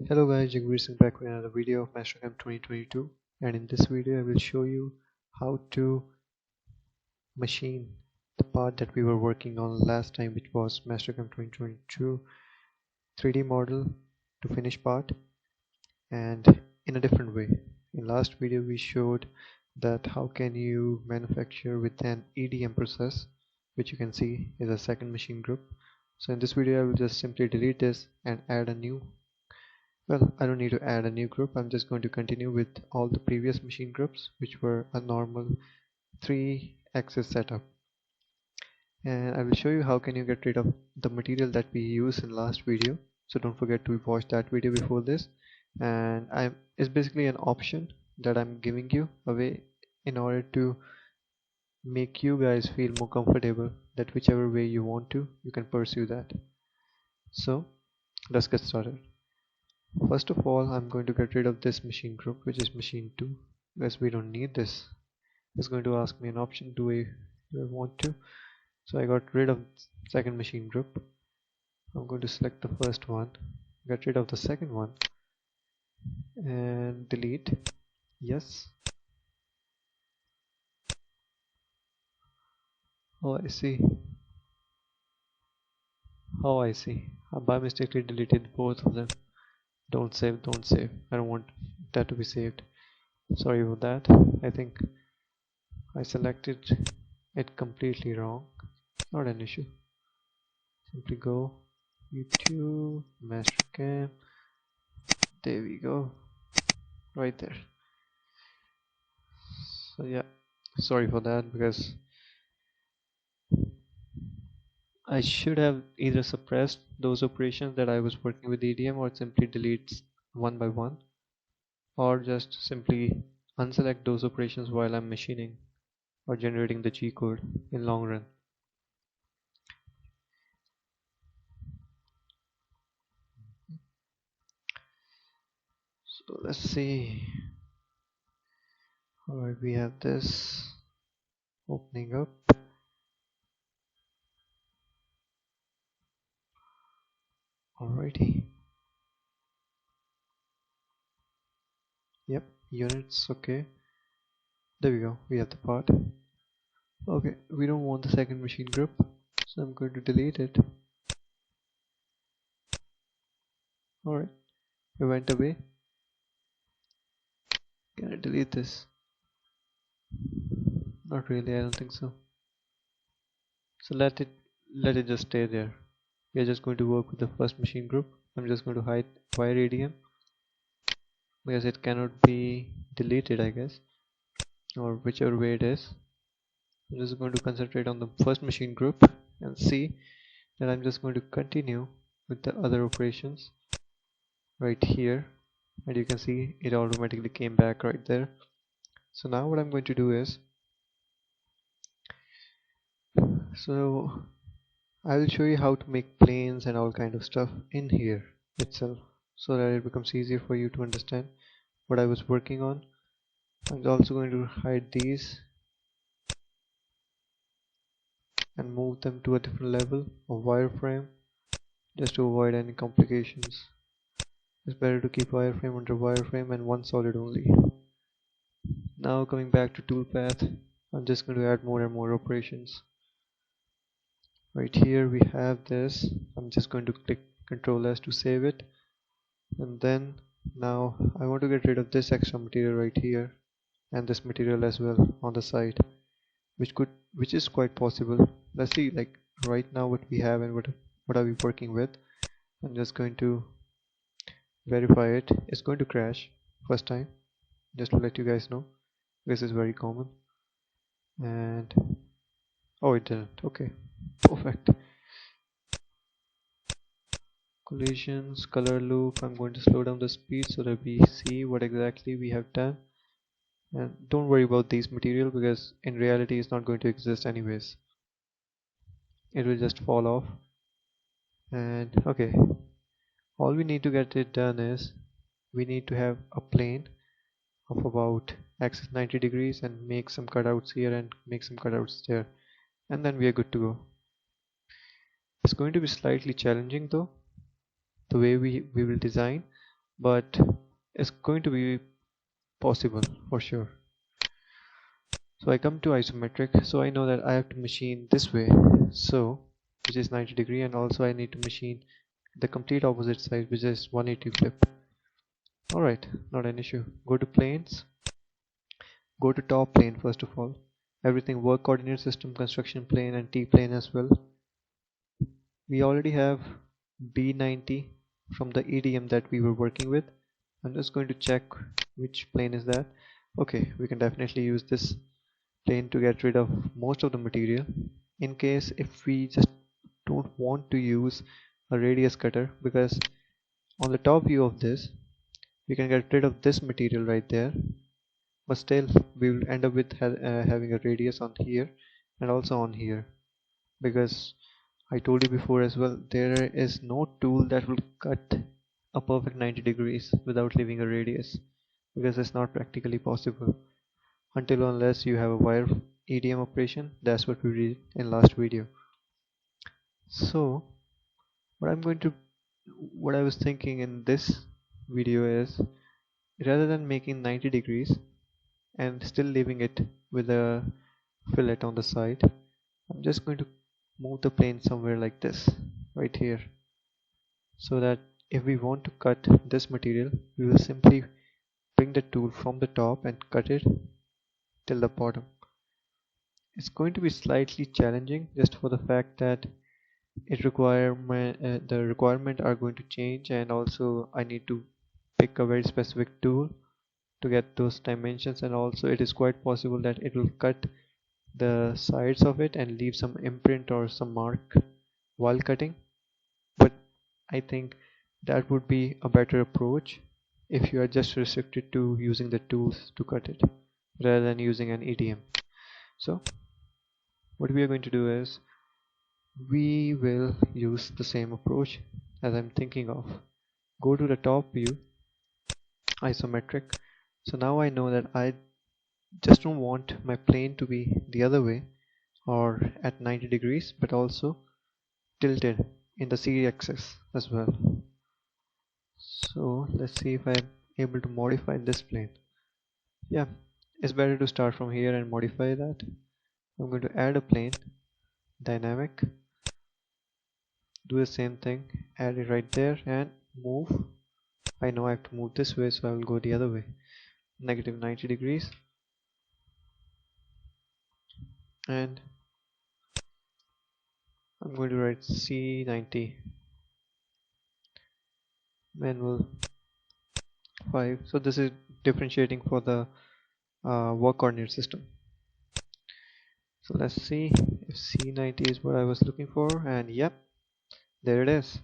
Hello guys, Jagveer Singh back with another video of Mastercam 2022, and in this video I will show you how to machine the part that we were working on last time, which was Mastercam 2022 3D model to finish part, and in a different way. In last video we showed that how can you manufacture with an EDM process, which you can see is a second machine group. So in this video I will just simply delete this and add a new. Well, I don't need to add a new group. I'm just going to continue with all the previous machine groups, which were a normal 3-axis setup. And I will show you how can you get rid of the material that we used in last video. So don't forget to watch that video before this. And it's basically an option that I'm giving you away in order to make you guys feel more comfortable that whichever way you want to, you can pursue that. So let's get started. First of all, I'm going to get rid of this machine group, which is machine 2, because we don't need this. It's going to ask me an option, do I want to? So I got rid of second machine group. I'm going to select the first one, get rid of the second one, and delete. Yes. Oh, I see. Oh, I see. I by mistakenly deleted both of them. Don't save, don't save. I don't want that to be saved. Sorry about that. I think I selected it completely wrong. Not an issue. Simply go YouTube, Mastercam. There we go. Right there. So yeah, sorry for that, because I should have either suppressed those operations that I was working with EDM, or simply delete one by one, or just simply unselect those operations while I'm machining or generating the G code in long run. So let's see. Alright, we have this opening up. Alrighty. Yep, units, okay. There we go, we have the part. Okay, we don't want the second machine group, so I'm going to delete it. Alright, it went away. Can I delete this? Not really, I don't think so. So let it just stay there. We are just going to work with the first machine group. I'm just going to hide Wireframe because it cannot be deleted, I guess, or whichever way it is. I'm just going to concentrate on the first machine group and see that I'm just going to continue with the other operations right here, and you can see it automatically came back right there. So now what I'm going to do is, so I will show you how to make planes and all kind of stuff in here itself, so that it becomes easier for you to understand what I was working on. I'm also going to hide these and move them to a different level of wireframe, just to avoid any complications. It's better to keep wireframe under wireframe and one solid only. Now coming back to toolpath, I'm just going to add more and more operations. Right here we have this. I'm just going to click Ctrl S to save it, and then now I want to get rid of this extra material right here, and this material as well on the side, which is quite possible. Let's see, like right now what we have and what are we working with. I'm just going to verify it. It's going to crash first time, just to let you guys know. This is very common. And oh, it didn't. Okay, perfect. Collisions, color loop. I'm going to slow down the speed so that we see what exactly we have done. And don't worry about these material, because in reality it's not going to exist anyways. It will just fall off. And okay, all we need to get it done is we need to have a plane of about axis 90 degrees and make some cutouts here and make some cutouts there, and then we are good to go. It's going to be slightly challenging though, the way we will design, but it's going to be possible for sure. So I come to isometric, so I know that I have to machine this way, so which is 90 degree, and also I need to machine the complete opposite side, which is 180 flip. Alright, not an issue. Go to planes, go to top plane first of all. Everything work coordinate system, construction plane, and T plane as well. We already have B90 from the EDM that we were working with. I'm just going to check which plane is that. Okay, we can definitely use this plane to get rid of most of the material. In case if we just don't want to use a radius cutter, because on the top view of this we can get rid of this material right there, but still we will end up with having a radius on here and also on here, because I told you before as well, there is no tool that will cut a perfect 90 degrees without leaving a radius, because it's not practically possible until unless you have a wire EDM operation. That's what we did in last video. So what I'm going to what I was thinking in this video is, rather than making 90 degrees and still leaving it with a fillet on the side, I'm just going to move the plane somewhere like this right here, so that if we want to cut this material, we will simply bring the tool from the top and cut it till the bottom. It's going to be slightly challenging just for the fact that the requirement are going to change, and also I need to pick a very specific tool to get those dimensions, and also it is quite possible that it will cut the sides of it and leave some imprint or some mark while cutting. But I think that would be a better approach if you are just restricted to using the tools to cut it rather than using an EDM. So what we are going to do is, we will use the same approach as I'm thinking of. Go to the top view, isometric. So now I know that I just don't want my plane to be the other way or at 90 degrees, but also tilted in the z-axis as well. So let's see if I'm able to modify this plane. Yeah, it's better to start from here and modify that. I'm going to add a plane, dynamic, do the same thing, add it right there and move. I know I have to move this way, so I will go the other way, negative 90 degrees, and I'm going to write C90 manual 5. So this is differentiating for the work coordinate system. So let's see if C90 is what I was looking for, and yep, there it is.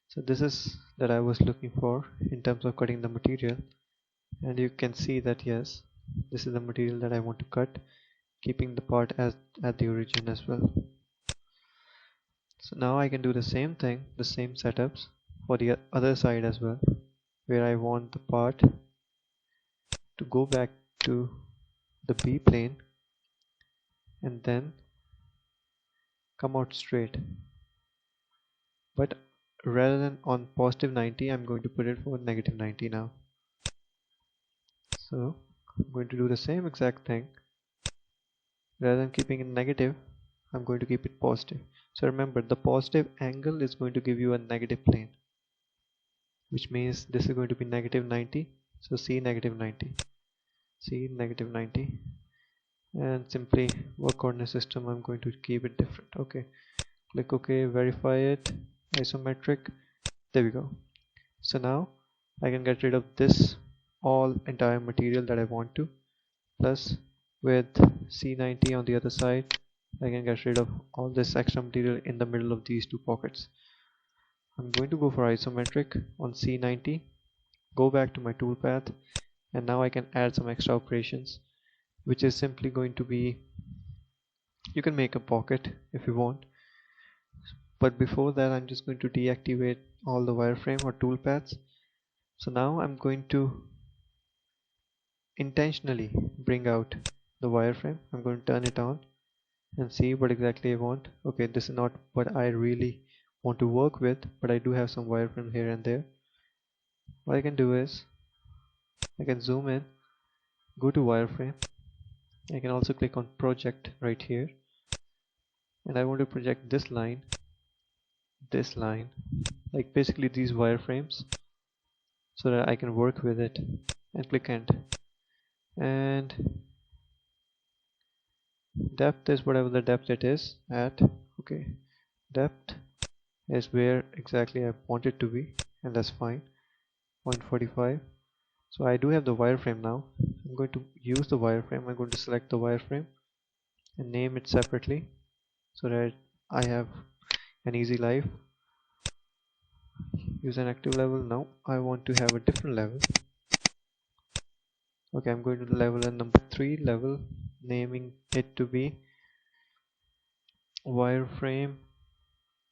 So this is that I was looking for in terms of cutting the material, and you can see that yes, this is the material that I want to cut, keeping the part as at the origin as well. So now I can do the same thing, the same setups for the other side as well, where I want the part to go back to the B plane and then come out straight. But rather than on positive 90, I'm going to put it for negative 90 now. So I'm going to do the same exact thing. Rather than keeping it negative, I'm going to keep it positive. So remember, the positive angle is going to give you a negative plane, which means this is going to be negative 90. So C negative 90, C negative 90, and simply work coordinate system, I'm going to keep it different. Okay, click OK, verify it, isometric, there we go. So now I can get rid of this entire material that I want to, plus with C90 on the other side I can get rid of all this extra material in the middle of these two pockets. I'm going to go for isometric on C90, go back to my toolpath, and now I can add some extra operations, which is simply going to be, you can make a pocket if you want, but before that I'm just going to deactivate all the wireframe or toolpaths. So now I'm going to intentionally bring out the wireframe. I'm going to turn it on and see what exactly I want. Okay, this is not what I really want to work with, but I do have some wireframe here and there. what I can do is I can zoom in, go to wireframe. I can also click on project right here, and I want to project this line, like basically these wireframes, so that I can work with it, and click end. And depth is whatever the depth it is at. Okay, depth is where exactly I want it to be, and that's fine. 0.45. So I do have the wireframe now. I'm going to use the wireframe. I'm going to select the wireframe and name it separately so that I have an easy life. Use an active level. Now I want to have a different level. Okay, I'm going to the level and number 3 level, naming it to be wireframe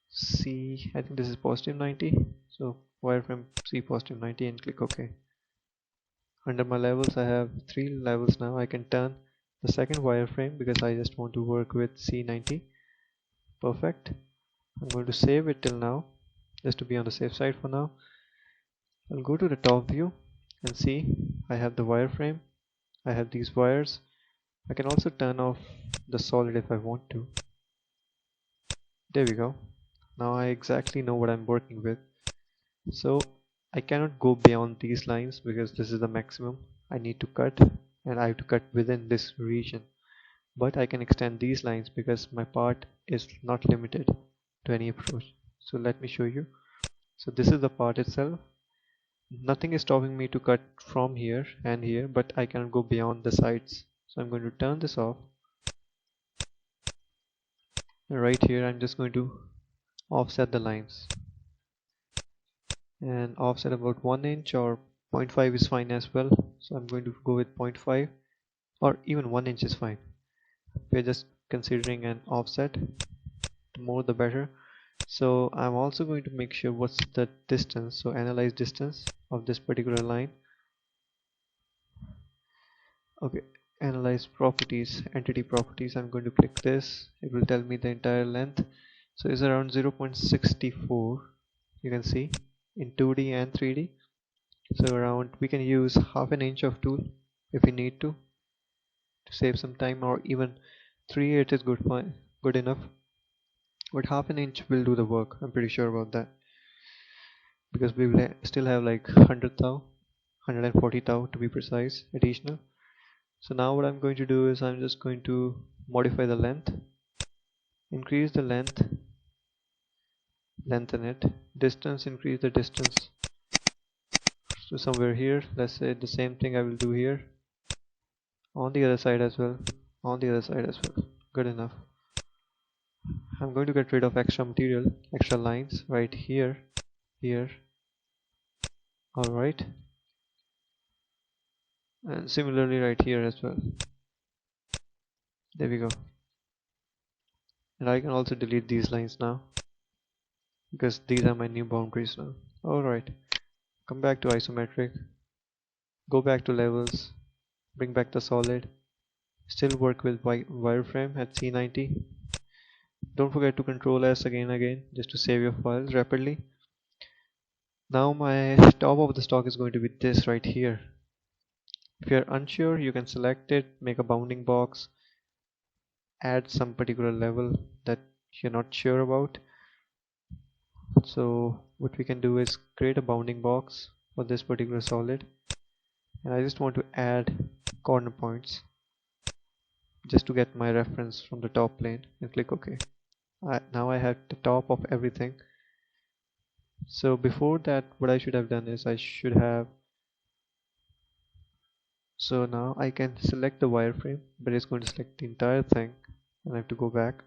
C. I think this is positive 90. So wireframe C positive 90 and click OK. Under my levels I have 3 levels now. I can turn the second wireframe because I just want to work with C90. Perfect. I'm going to save it till now just to be on the safe side for now. I'll go to the top view and see I have the wireframe. I have these wires. I can also turn off the solid if I want to. There we go. Now I exactly know what I'm working with. So I cannot go beyond these lines because this is the maximum I need to cut, and I have to cut within this region. But I can extend these lines because my part is not limited to any approach. So let me show you. So this is the part itself. Nothing is stopping me to cut from here and here, but I cannot go beyond the sides. So I'm going to turn this off. And right here I'm just going to offset the lines, and offset about 1 inch or 0.5 is fine as well. So I'm going to go with 0.5, or even 1 inch is fine. We're just considering an offset, the more the better. So I'm also going to make sure what's the distance. So analyze distance of this particular line. Okay, analyze properties, entity properties. I'm going to click this. It will tell me the entire length. So it's around 0.64. You can see in 2D and 3D. So around, we can use half an inch of tool if we need to save some time, or even 3/8 is good enough, but half an inch will do the work. I'm pretty sure about that, because we will still have like 100 thou 140 thou to be precise additional. So now what I'm going to do is I'm just going to modify the length, increase the length, lengthen it, distance, increase the distance to somewhere here. Let's say the same thing I will do here, on the other side as well, on the other side as well. Good enough. I'm going to get rid of extra material, extra lines right here, here. Alright, and similarly right here as well. There we go. And I can also delete these lines now because these are my new boundaries now. Alright, come back to isometric, go back to levels, bring back the solid, still work with wireframe at C90. Don't forget to Control S again just to save your files rapidly. Now my top of the stock is going to be this right here. If you're unsure, you can select it, make a bounding box, add some particular level that you're not sure about. So what we can do is create a bounding box for this particular solid, and I just want to add corner points just to get my reference from the top plane, and click OK. Now I have the top of everything. So before that, what I should have done is so now I can select the wireframe, but it's going to select the entire thing, and I have to go back.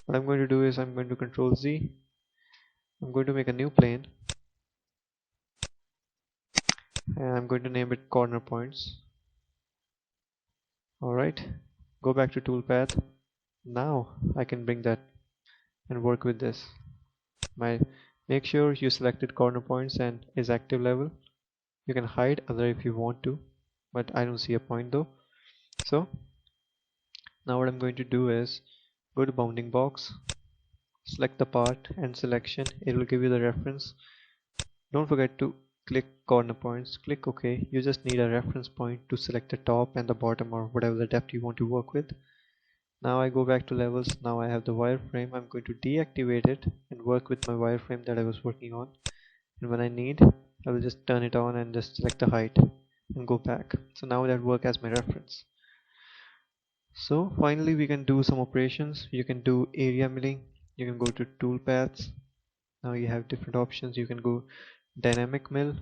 What I'm going to do is I'm going to Control Z. I'm going to make a new plane, and I'm going to name it corner points. Alright, go back to toolpath. Now I can bring that and work with this. Make sure you selected corner points and is active level. You can hide other if you want to, but I don't see a point though. So now what I'm going to do is go to bounding box, select the part and selection. It will give you the reference. Don't forget to click corner points, click OK. You just need a reference point to select the top and the bottom or whatever the depth you want to work with. Now I go back to levels. Now I have the wireframe. I'm going to deactivate it and work with my wireframe that I was working on. And when I need, I will just turn it on and just select the height and go back. So now that work as my reference. So finally we can do some operations. You can do area milling. You can go to toolpaths. Now you have different options. You can go dynamic mill.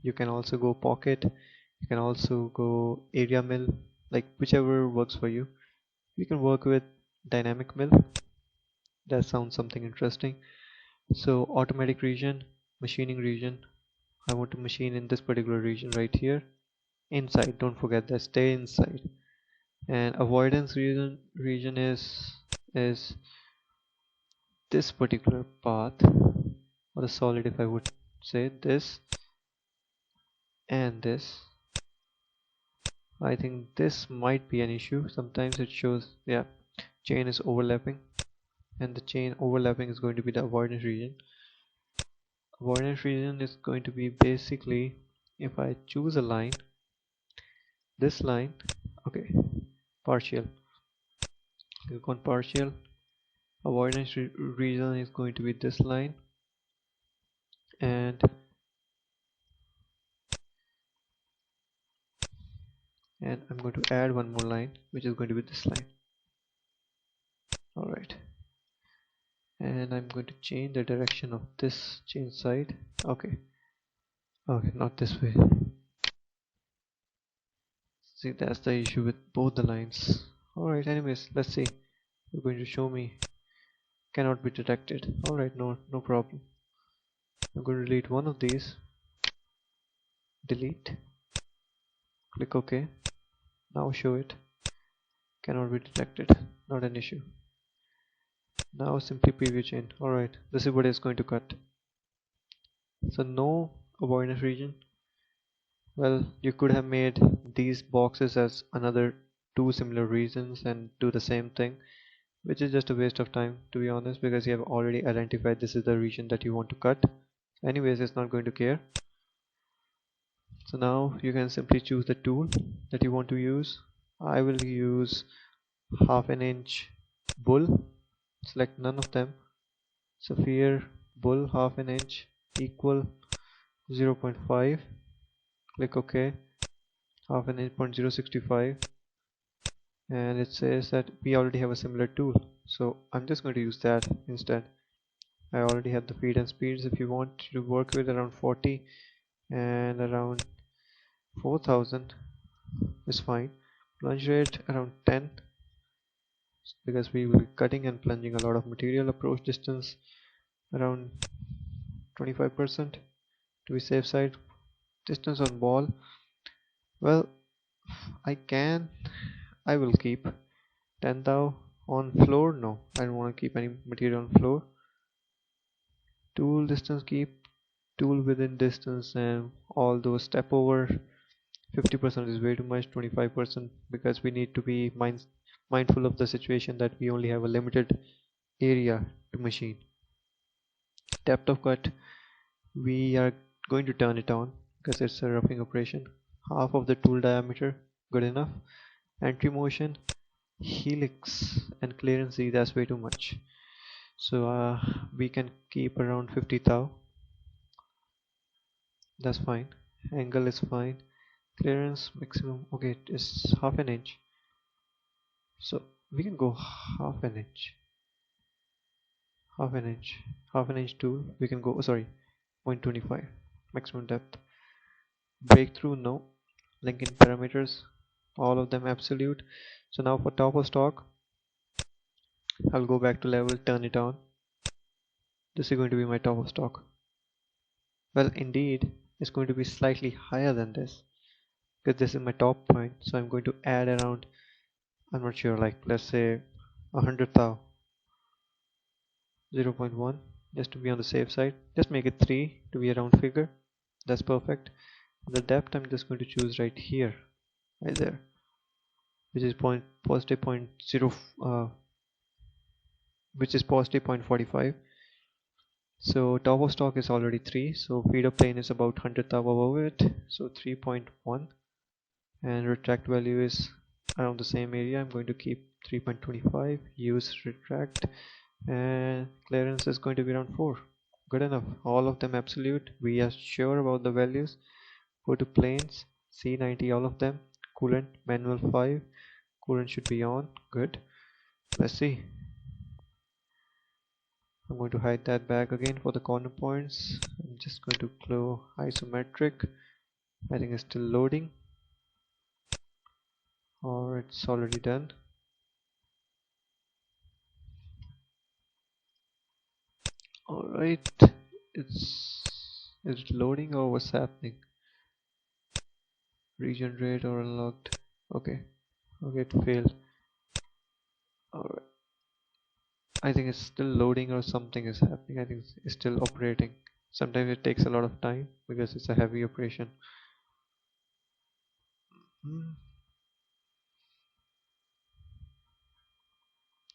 You can also go pocket. You can also go area mill, like whichever works for you. We can work with dynamic mill. That sounds something interesting. So automatic region, machining region. I want to machine in this particular region right here. Inside, don't forget that, stay inside. And avoidance region is this particular path, or the solid, if I would say this and this. I think this might be an issue. Sometimes it shows, yeah, chain is overlapping, and the chain overlapping is going to be the avoidance region. Avoidance region is going to be basically, if I choose a line, this line, okay, partial, click on partial. Avoidance region is going to be this line, and I'm going to add one more line, which is going to be this line. Alright, and I'm going to change the direction of this chain side. Okay, not this way. See, that's the issue with both the lines. Alright, anyways, let's see. You're going to show me cannot be detected. Alright, no problem. I'm going to delete one of these. Delete. Click OK. Now show it. Cannot be detected. Not an issue. Now simply preview chain. Alright, this is what it's going to cut. So no avoidance region. Well, you could have made these boxes as another two similar regions and do the same thing, which is just a waste of time, to be honest, because you have already identified this is the region that you want to cut. Anyways, it's not going to care. So now you can simply choose the tool that you want to use. I will use 1/2 inch bull. Select none of them. Sphere, bull, 1/2 inch, equal 0.5. Click OK. 1/2 inch 0.065, and it says that we already have a similar tool, so I'm just going to use that instead. I already have the feed and speeds. If you want to work with around 40 and around 4000 is fine. Plunge rate around 10, because we will be cutting and plunging a lot of material. Approach distance around 25% to be safe side. Distance on wall, well, I will keep 10 thou. On floor, no, I don't want to keep any material on floor. Tool distance, keep tool within distance, and all those step over 50% is way too much. 25%, because we need to be mindful of the situation that we only have a limited area to machine. Depth of cut, we are going to turn it on because it's a roughing operation. Half of the tool diameter, good enough. Entry motion, helix, and clearance Z, that's way too much. So we can keep around 50 thou. That's fine. Angle is fine. Clearance maximum, okay, it's 1/2 inch. So we can go 1/2 inch. 1/2 inch. 1/2 inch tool. We can go, sorry, 0.25. Maximum depth. Breakthrough, no. Link in parameters, all of them absolute. So now for top of stock, I'll go back to level, turn it on. This is going to be my top of stock. Well, indeed, it's going to be slightly higher than this, because this is my top point. So I'm going to add around, I'm not sure, like let's say 100 thou. 0.1, just to be on the safe side. Just make it 3 to be a round figure. That's perfect. The depth I'm just going to choose right here, right there, which is positive 0.45. So top of stock is already 3, so feeder plane is about 100th above it, so 3.1, and retract value is around the same area. I'm going to keep 3.25, use retract, and clearance is going to be around 4. Good enough. All of them absolute. We are sure about the values. Go to planes, C90, all of them. Coolant manual 5, coolant should be on. Good. Let's see. I'm going to hide that back again for the corner points. I'm just going to close isometric. I think it's still loading, or it's already done. Alright, is it loading or what's happening? Regenerate or unlocked? Okay, it failed. Alright, I think it's still loading or something is happening. I think it's still operating. Sometimes it takes a lot of time because it's a heavy operation.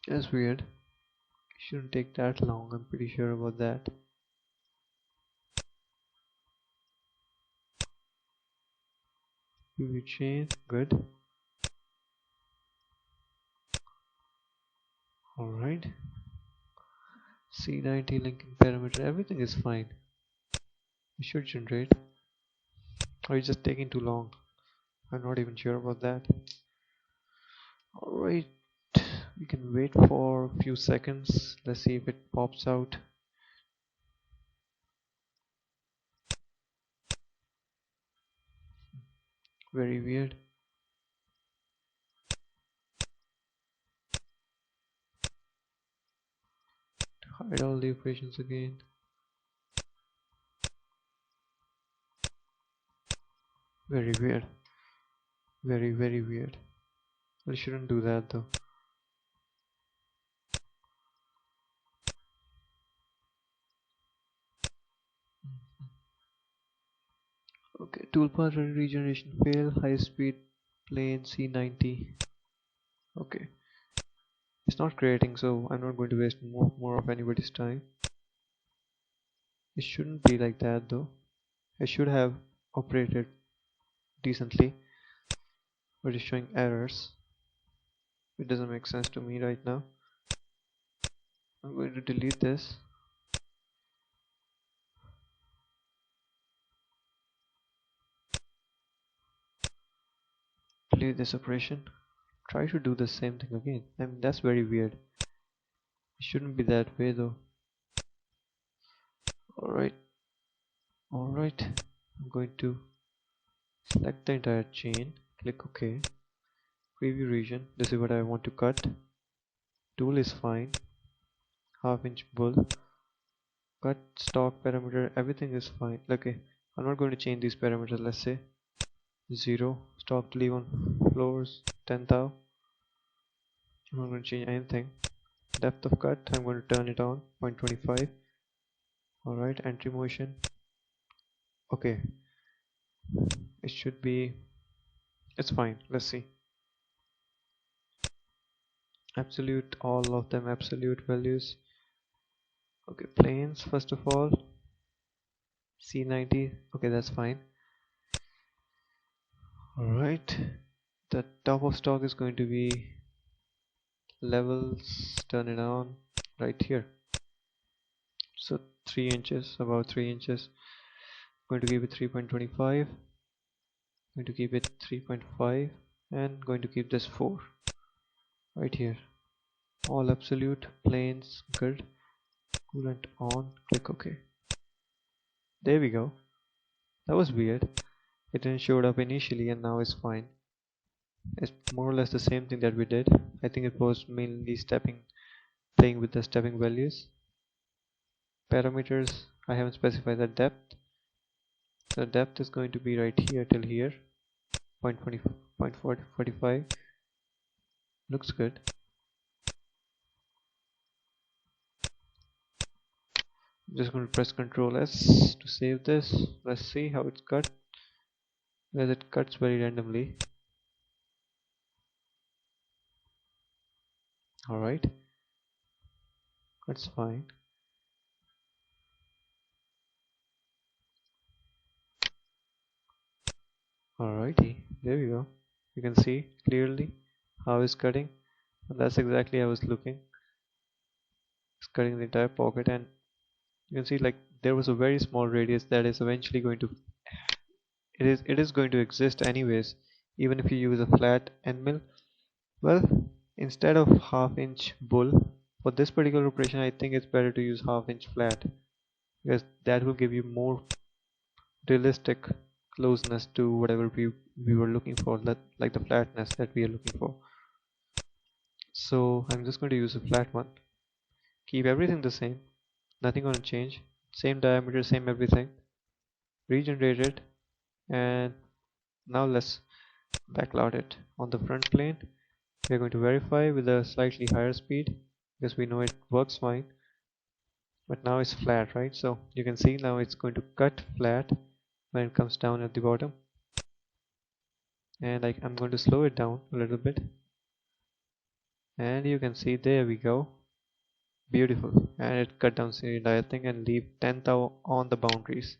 That's weird. It shouldn't take that long, I'm pretty sure about that. PV chain, good. Alright. C90 linking parameter, everything is fine. It should generate. Or it's just taking too long. I'm not even sure about that. Alright, we can wait for a few seconds. Let's see if it pops out. Very weird. Hide all the operations again. Very weird. Very weird. We shouldn't do that though. Okay, toolpath regeneration fail, high speed plane C90. Okay, it's not creating, so I'm not going to waste more of anybody's time. It shouldn't be like that though. It should have operated decently, but it's showing errors. It doesn't make sense to me right now. I'm going to delete this. Delete this operation. Try to do the same thing again. I mean, that's very weird. It shouldn't be that way though. Alright. I'm going to select the entire chain. Click OK. Preview region. This is what I want to cut. Tool is fine. Half-inch bull. Cut stock parameter. Everything is fine. Okay. I'm not going to change these parameters. Let's say 0. Stock to leave on floors. 10,000. I'm not going to change anything. Depth of cut, I'm going to turn it on 0.25. Alright, entry motion. Okay, it should be, it's fine. Let's see. Absolute, all of them absolute values. Okay, planes first of all. C90, okay, that's fine. Alright, the top of stock is going to be levels, turn it on right here. So 3 inches, about 3 inches. Going to give it 3.25. Going to keep it 3.5 and going to keep this 4 right here. All absolute, planes, good. Coolant on, click OK. There we go. That was weird. It didn't show up initially and now it's fine. It's more or less the same thing that we did. I think it was mainly playing with the stepping values. Parameters, I haven't specified the depth. The depth is going to be right here till here. 0.20, 0.45. Looks good. I'm just going to press Ctrl S to save this. Let's see how it's cut. Where it cuts very randomly. Alright, that's fine. Alrighty, there we go. You can see clearly how it's cutting, and that's exactly how I was looking. It's cutting the entire pocket, and you can see like there was a very small radius that is eventually going to it is going to exist anyways, even if you use a flat end mill. Well, instead of half-inch bull for this particular operation, I think it's better to use half-inch flat because that will give you more realistic closeness to whatever we were looking for, that like the flatness that we are looking for. So I'm just going to use a flat one. Keep everything the same, nothing gonna change. Same diameter, same everything. Regenerate it, and now let's backload it. On the front plane, we're going to verify with a slightly higher speed because we know it works fine. But now it's flat, right? So you can see now it's going to cut flat when it comes down at the bottom. And I'm going to slow it down a little bit, and you can see there we go. Beautiful. And it cut down the entire thing and leave 10th on the boundaries.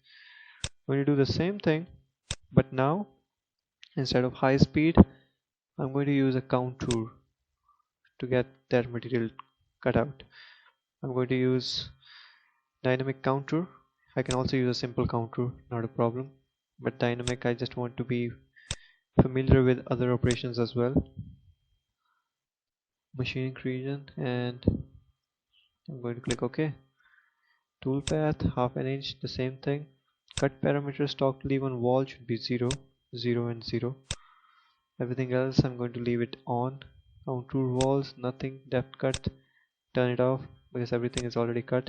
I'm going to do the same thing, but now instead of high speed, I'm going to use a contour to get that material cut out. I'm going to use dynamic contour. I can also use a simple contour, not a problem, but dynamic, I just want to be familiar with other operations as well. Machining region, and I'm going to click OK. Toolpath, half an inch, the same thing. Cut parameter stock to leave on wall should be 0, 0 and 0. Everything else I'm going to leave it on. Contour walls, nothing. Depth cut, turn it off because everything is already cut.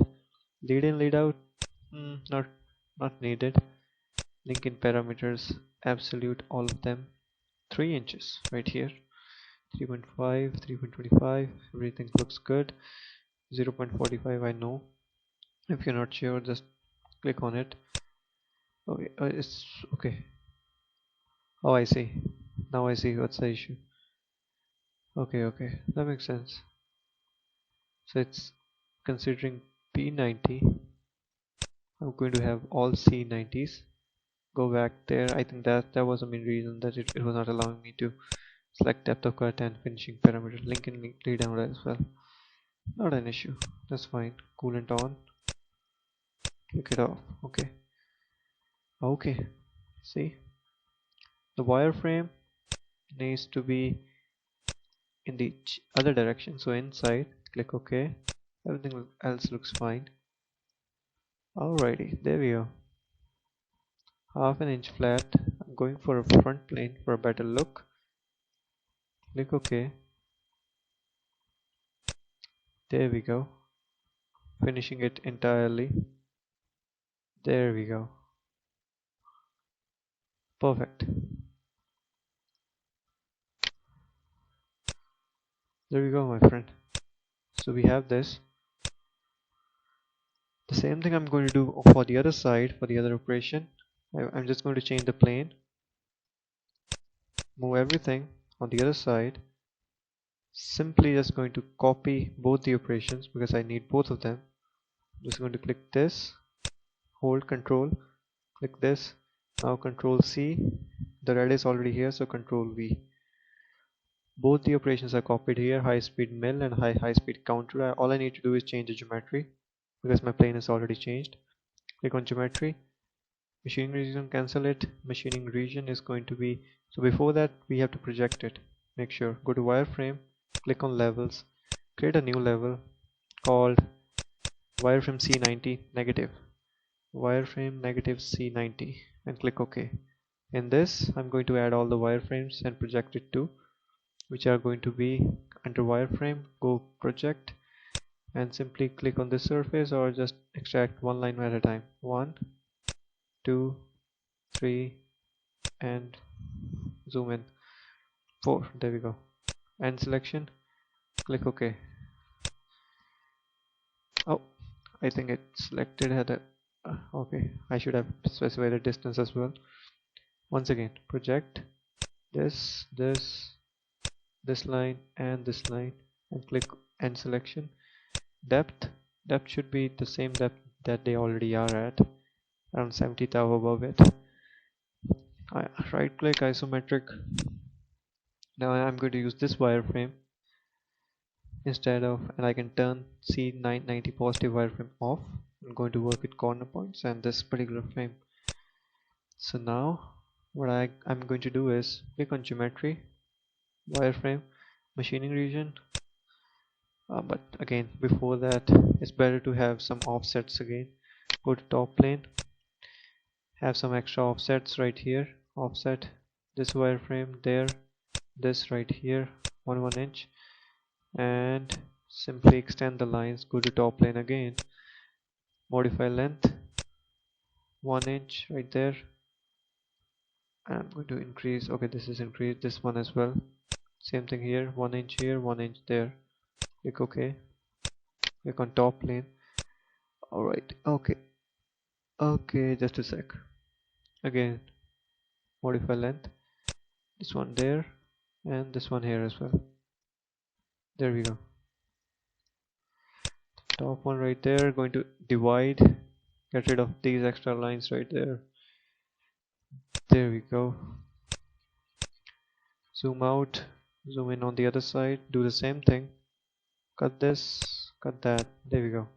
Lead in, lead out, not needed. Link in parameters, absolute, all of them. 3 inches right here. 3.5, 3.25, everything looks good. 0.45, I know. If you're not sure, just click on it. Okay, it's okay. Oh, I see. Now I see what's the issue. Okay, that makes sense. So it's considering P90. I'm going to have all C90s. Go back there. I think that was the main reason that it was not allowing me to select depth of cut and finishing parameter. Link in lead down as well. Not an issue. That's fine. Coolant on. Click it off. Okay. See, the wireframe needs to be in the other direction. So inside, click OK. Everything else looks fine. Alrighty, there we go. Half an inch flat. I'm going for a front plane for a better look. Click OK. There we go. Finishing it entirely. There we go. Perfect. There we go, my friend. So we have this. The same thing I'm going to do for the other side, for the other operation. I'm just going to change the plane, move everything on the other side. Simply just going to copy both the operations because I need both of them. Just going to click this, hold control, click this, now control C. The red is already here, so control V. Both the operations are copied here, high speed mill and high speed counter. All I need to do is change the geometry because my plane is already changed. Click on geometry, machining region, cancel it. Machining region is going to be, so before that we have to project it. Make sure, go to wireframe, click on levels, create a new level called wireframe C90 negative, wireframe negative C90, and click OK. In this I'm going to add all the wireframes and project it to, which are going to be under wireframe. Go project and simply click on this surface or just extract one line at a time. 1, 2, 3 and zoom in 4. There we go. End selection, click OK. Oh, I think it selected had a okay, I should have specified a distance as well. Once again, project this line and this line and click end selection. Depth should be the same depth that they already are at, around 70 thou above it. I right click isometric. Now I'm going to use this wireframe instead of, and I can turn C990 positive wireframe off. I'm going to work with corner points and this particular frame. So now what I'm going to do is click on geometry, wireframe, machining region. But again, before that, it's better to have some offsets again. Go to top plane, have some extra offsets right here. Offset this wireframe there, this right here, 1 inch, and simply extend the lines. Go to top plane again, modify length 1 inch right there. I'm going to increase, okay, this is increased, this one as well. Same thing here, 1 inch here, 1 inch there. Click OK. Click on top plane. Alright, okay, just a sec. Again, modify length, this one there, and this one here as well. There we go. Top one right there, going to divide, get rid of these extra lines right there. There we go. Zoom out, zoom in on the other side, do the same thing. Cut this, cut that, there we go.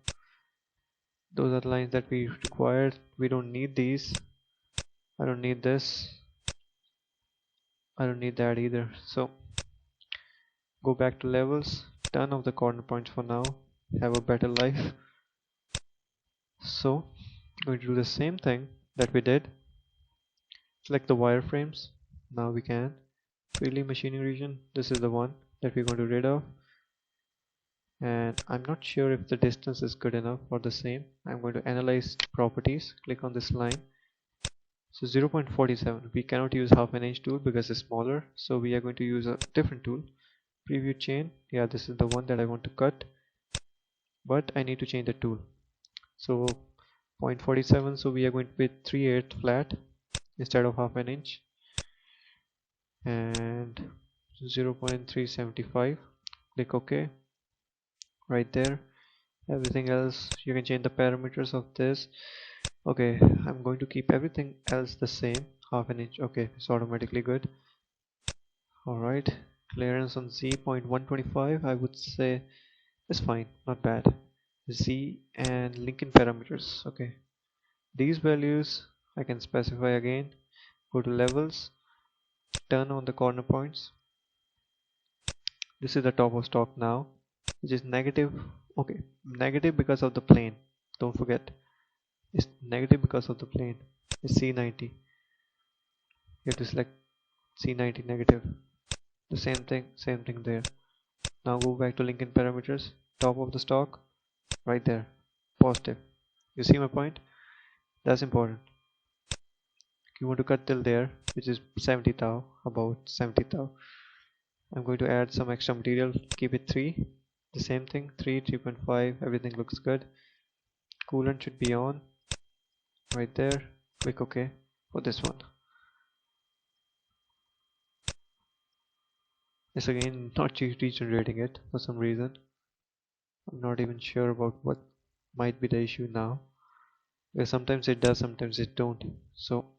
Those are the lines that we required. We don't need these. I don't need this. I don't need that either. So go back to levels, turn off the corner points for now, have a better life. So I'm going to do the same thing that we did. Select the wireframes. Now we can freely machining region. This is the one that we're going to rid of, and I'm not sure if the distance is good enough or the same. I'm going to analyze properties, click on this line. So 0.47, we cannot use half an inch tool because it's smaller, so we are going to use a different tool. Preview chain, yeah, this is the one that I want to cut, but I need to change the tool. So 0.47, so we are going to be 3/8 flat instead of half an inch, and 0.375. Click OK. Right there. Everything else you can change the parameters of this. Okay, I'm going to keep everything else the same. Half an inch. Okay, it's automatically good. Alright, clearance on Z.125 I would say is fine, not bad. Z and Lincoln parameters. Okay, these values I can specify again. Go to levels, turn on the corner points. This is the top of stock now, which is negative. Okay, negative because of the plane. Don't forget, it's negative because of the plane. It's C90. You have to select C90 negative. The same thing there. Now go back to Lincoln parameters, top of the stock, right there, positive. You see my point? That's important. You want to cut till there, which is 70 thou, about 70 thou. I'm going to add some extra material, keep it 3. The same thing, 3, 3.5, everything looks good. Coolant should be on, right there. Click OK for this one. It's again not regenerating it for some reason. I'm not even sure about what might be the issue now, because sometimes it does, sometimes it don't. So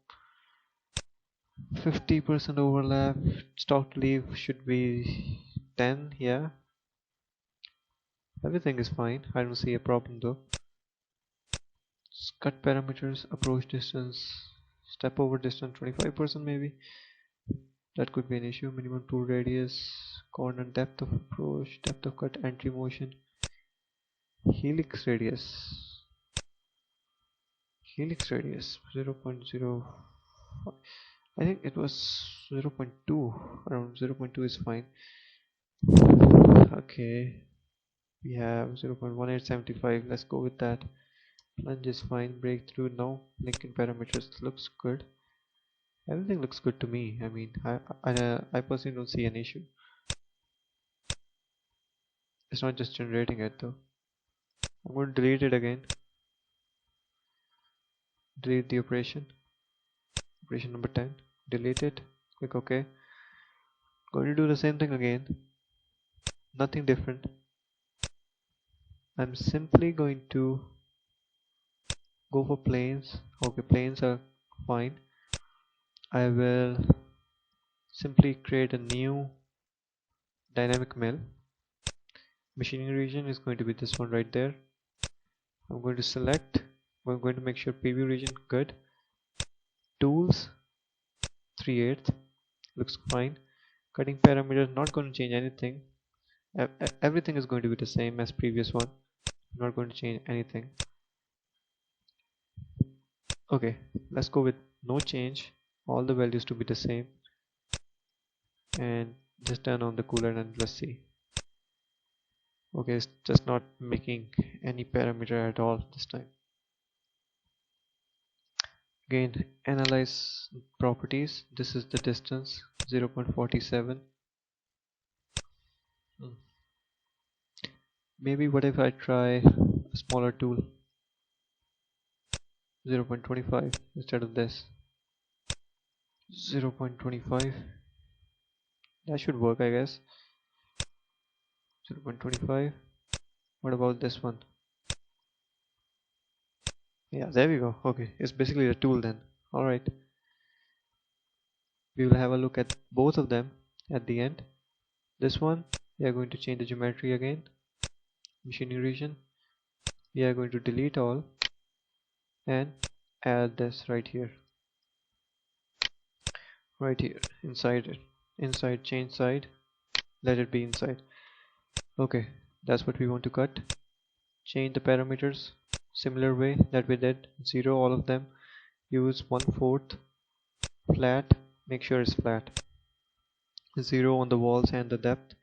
50% overlap, stock to leave should be 10. Yeah, everything is fine, I don't see a problem though. Cut parameters, approach distance, step over distance 25% maybe. That could be an issue. Minimum tool radius, corner depth of approach, depth of cut, entry motion, helix radius. Helix radius 0.0. I think it was 0.2. Around 0.2 is fine. Okay, we have 0.1875. Let's go with that. Plunge is fine. Breakthrough, no. Lincoln parameters looks good. Everything looks good to me. I mean, I personally don't see an issue. It's not just generating it though. I'm going to delete it again. Delete the operation. Operation number 10. Delete it. Click OK. Going to do the same thing again. Nothing different. I'm simply going to go for planes. Okay, planes are fine. I will simply create a new dynamic mill. Machining region is going to be this one right there. I'm going to select, we're going to make sure preview region good. Tools 3/8 looks fine. Cutting parameter not going to change anything. Everything is going to be the same as previous one. Not going to change anything. Okay, let's go with no change. All the values to be the same. And just turn on the cooler and let's see. Okay, it's just not making any parameter at all this time. Again, analyze properties. This is the distance 0.47. Maybe what if I try a smaller tool, 0.25 instead of this. 0.25, that should work I guess. 0.25. What about this one? Yeah, there we go. Okay, it's basically the tool then. Alright, we will have a look at both of them at the end. This one, we are going to change the geometry again. Machining region, we are going to delete all and add this right here. Right here, inside it. Inside change side, let it be inside. Okay, that's what we want to cut. Change the parameters similar way that we did. 0 all of them. Use 1/4 flat, make sure it's flat. 0 on the walls and the depth.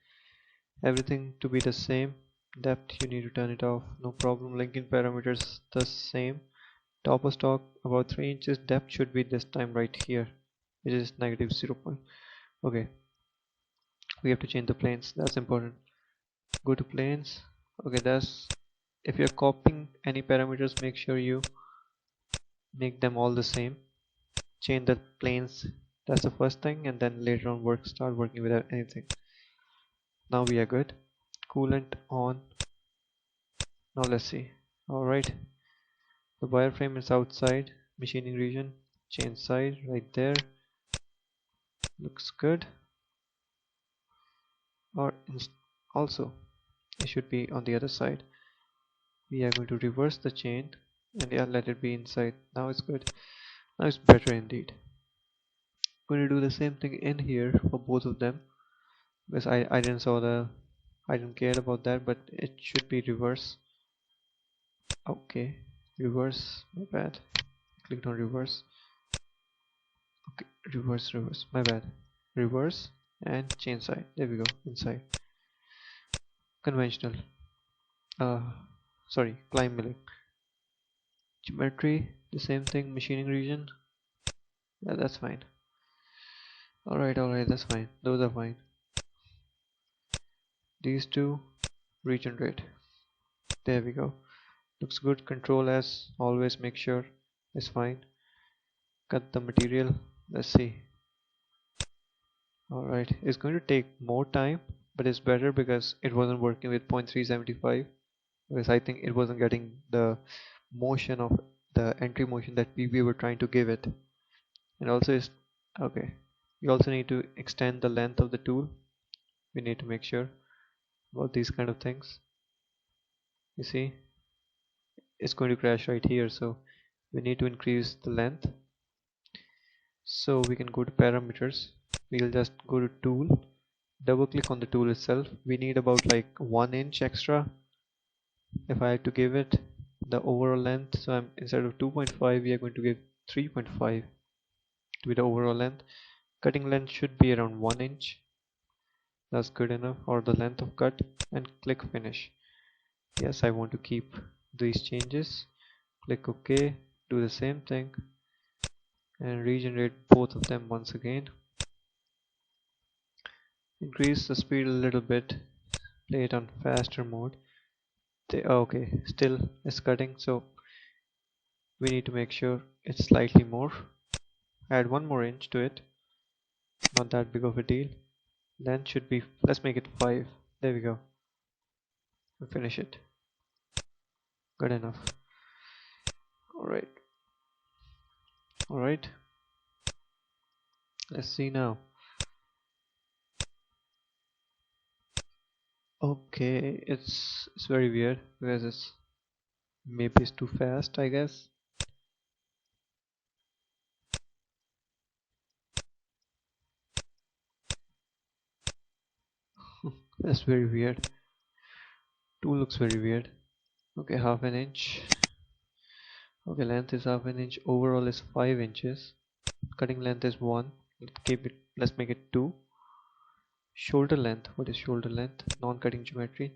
Everything to be the same. Depth you need to turn it off, no problem. Linking parameters the same. Top of stock about 3 inches. Depth should be this time right here. It is negative 0. Okay, we have to change the planes, that's important. Go to planes. Okay, that's if you're copying any parameters, make sure you make them all the same. Change the planes, that's the first thing, and then later on start working without anything. Now we are good. Coolant on. Now let's see. Alright, the wireframe is outside. Machining region, change side right there. Looks good. Or also it should be on the other side. We are going to reverse the chain and yeah, let it be inside. Now it's good. Now it's better indeed. Going to do the same thing in here for both of them because I didn't care about that, but it should be reverse. Okay, reverse, my bad. Clicked on reverse. Okay, reverse, my bad. Reverse and change side. There we go, inside. Conventional. Sorry, climb milling. Geometry, the same thing. Machining region. Yeah, that's fine. Alright, that's fine. Those are fine. These two regenerate. There we go. Looks good. Control as always, make sure it's fine. Cut the material. Let's see. Alright, it's going to take more time, but it's better because it wasn't working with 0.375 because I think it wasn't getting the motion of the entry motion that we were trying to give it. And also it's okay. You also need to extend the length of the tool. We need to make sure about these kind of things. You see, it's going to crash right here, so we need to increase the length. So we can go to parameters. We'll just go to tool, double click on the tool itself. We need about like 1 inch extra if I have to give it the overall length. So instead of 2.5 we are going to give 3.5 to be the overall length. Cutting length should be around 1 inch. That's good enough, or the length of cut, and click finish. Yes, I want to keep these changes. Click OK, do the same thing and regenerate both of them once again. Increase the speed a little bit, play it on faster mode. Okay, still it's cutting, so we need to make sure it's slightly more. Add 1 more inch to it, not that big of a deal. Length should be, let's make it 5. There we go. And finish it. Good enough. Alright. Let's see now. Okay, it's very weird because it's maybe it's too fast, I guess. That's very weird. 2 looks very weird. Okay, half an inch. Okay, length is half an inch. Overall is 5 inches. Cutting length is 1. Let's make it 2. Shoulder length. What is shoulder length? Non-cutting geometry.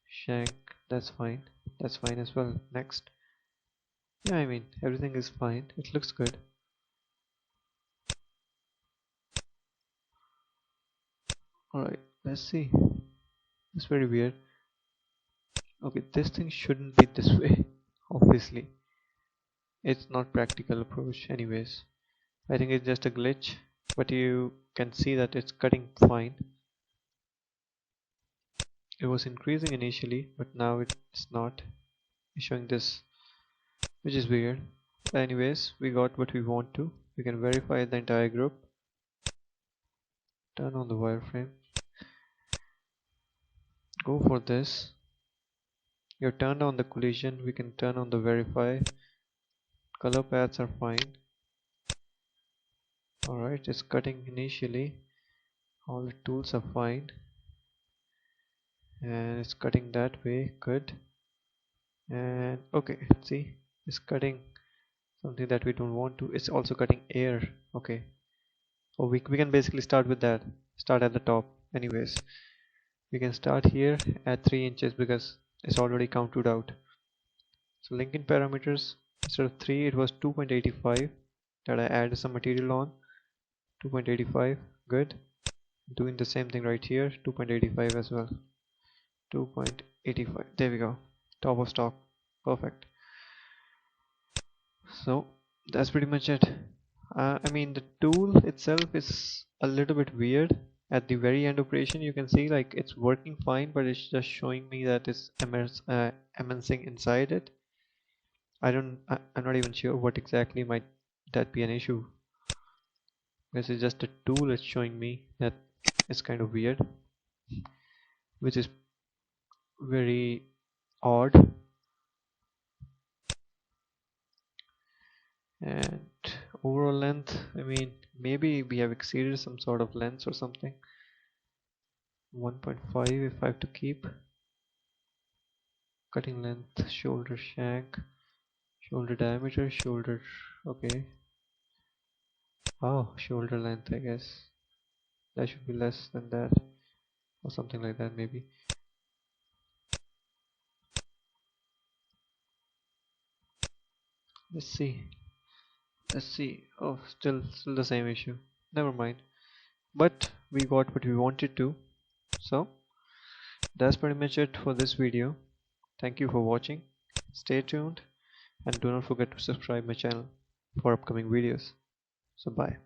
Shank. That's fine. That's fine as well. Next. Yeah, I mean everything is fine. It looks good. Alright, let's see. It's very weird. Okay, this thing shouldn't be this way. Obviously. It's not practical approach anyways. I think it's just a glitch. But you can see that it's cutting fine. It was increasing initially, but now it's not. It's showing this, which is weird. Anyways, we got what we want to. We can verify the entire group. Turn on the wireframe. Go for this. You turned on the collision. We can turn on the verify. Color paths are fine. Alright, it's cutting initially. All the tools are fine. And it's cutting that way. Good. And okay, see, it's cutting something that we don't want to. It's also cutting air. Okay. Oh, we can basically start with that. Start at the top. Anyways, we can start here at 3 inches because it's already counted out. So link in parameters, instead of 3 it was 2.85 that I added some material on. 2.85. Good. Doing the same thing right here. 2.85 as well. 2.85. There we go. Top of stock. Perfect. So that's pretty much it. I mean the tool itself is a little bit weird. At the very end operation you can see like it's working fine, but it's just showing me that it's immersing inside it. I'm not even sure what exactly might that be an issue. This is just a tool. It's showing me that it's kind of weird, which is very odd. And overall length, I mean maybe we have exceeded some sort of length or something. 1.5 if I have to keep. Cutting length, shoulder shank, shoulder diameter, shoulder, okay. Oh, shoulder length, I guess that should be less than that or something like that maybe. Let's see. Oh, still the same issue. Never mind. But we got what we wanted to. So that's pretty much it for this video. Thank you for watching. Stay tuned and do not forget to subscribe my channel for upcoming videos. So bye.